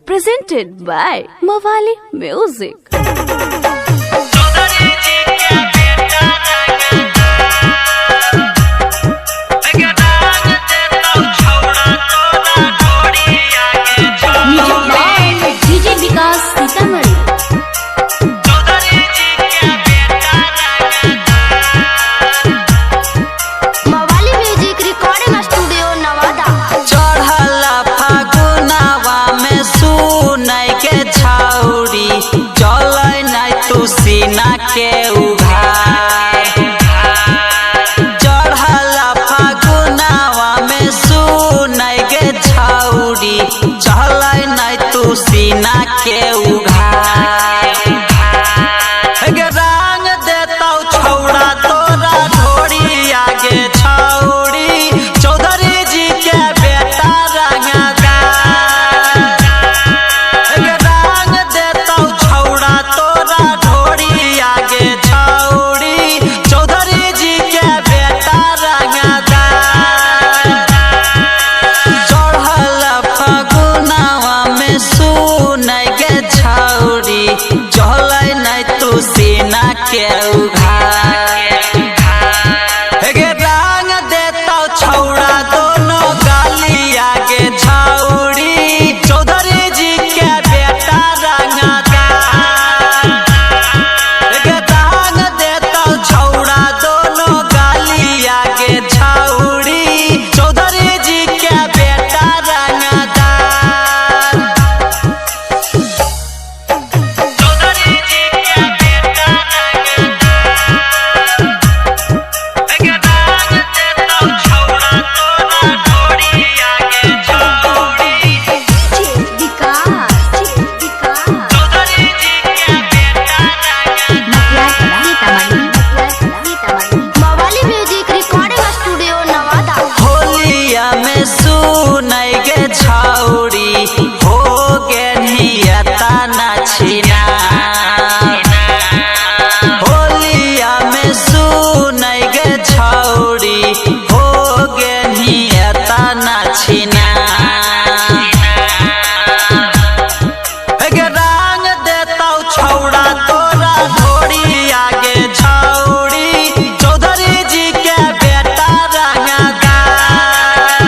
presented by Mawali Music. सीना के उघार चढ़ला फागुनावा में सुनय गे छौरी चलै नहीं तू सीना के उघार गे रंग देतौ छौड़ा तोरा ढोरी आगे छौरी चौधरी जी के बेटा रंगदार गे रंग देतौ छौड़ा तोरा आगे छौड़ी चौधरी जी के बेटा रंगदार चढ़ल फगुनावा में सुनय गे छौड़ी चलै नहीं तू सीना के उघार गे रंग देतौ छौड़ा दोनों गाली आगे छौड़ी चौधरी जी के बेटा रंगदार छौड़ा दोनों गाली आगे छौड़ी चौधरी जी के बेटा रंगदार चौधरी जी के बेटा रंगदार देतौ छौड़ा तोरा ढोरी आगे छौड़ी चौधरी जी के बेटा सुनय गे छौड़ी हो गे नियता नाचिना होलिया में सुनय गे छौड़ी हो गे नियता नाचिना गे रंग देतौ छौड़ा तोरा ढोरी आगे छौड़ी चौधरी जी के बेटा रंगदार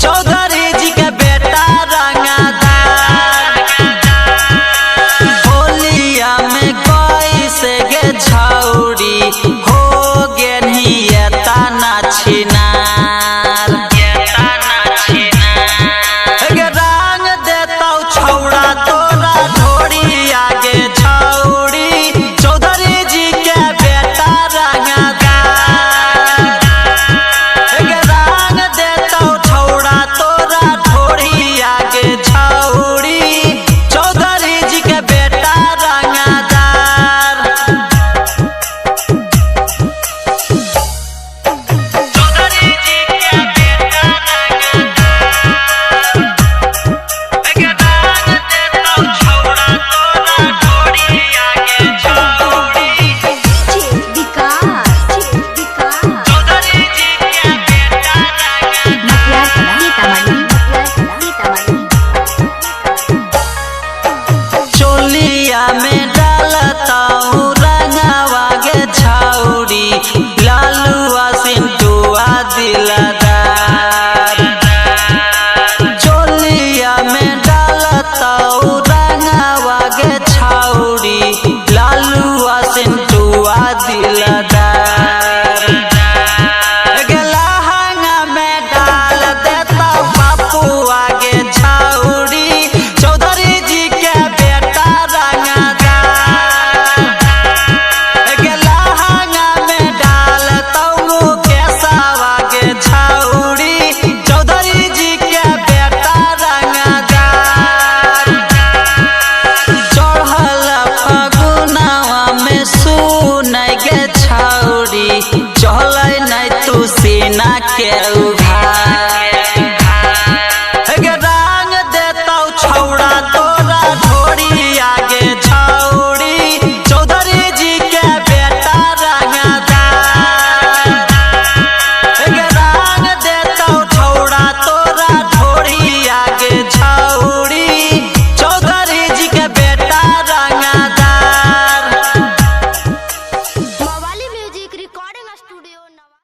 चौधरी जी के बेटा रंगदार होलिया में कैसे गे छौड़ी हो गे नियता नाचिनार गे रंग देतौ छौड़ा तोरा ढोरी आगे छौड़ी चौधरी जी के बेटा रंगदार गे रंग देतौ छौड़ा तोरा ढोरी आगे छौड़ी चौधरी जी के बेटा रंगदार चौधरी जी के बेटा गे रंग देतौ छौड़ा तोरा ढोरी आगे छौड़ी चौधरी जी के बेटा चोलिया में डालतौ रंगवा गे छौड़ी लालुआ सिंटुआ दिलदार चोलिया में डालतौ रंगवा गे छौड़ी लालुआ सिंटुआ दिलदार गे लहंगा में डाल देतौ बापू आगे छौड़ी चौधरी जी के बेटा रंगदार गे लहंगा में डालतौ मुकेशवा गे छौड़ी चौधरी जी के बेटा रंगदार चढ़ल फगुनावा में सुनय गे छौड़ी चलै नहीं तू सीना के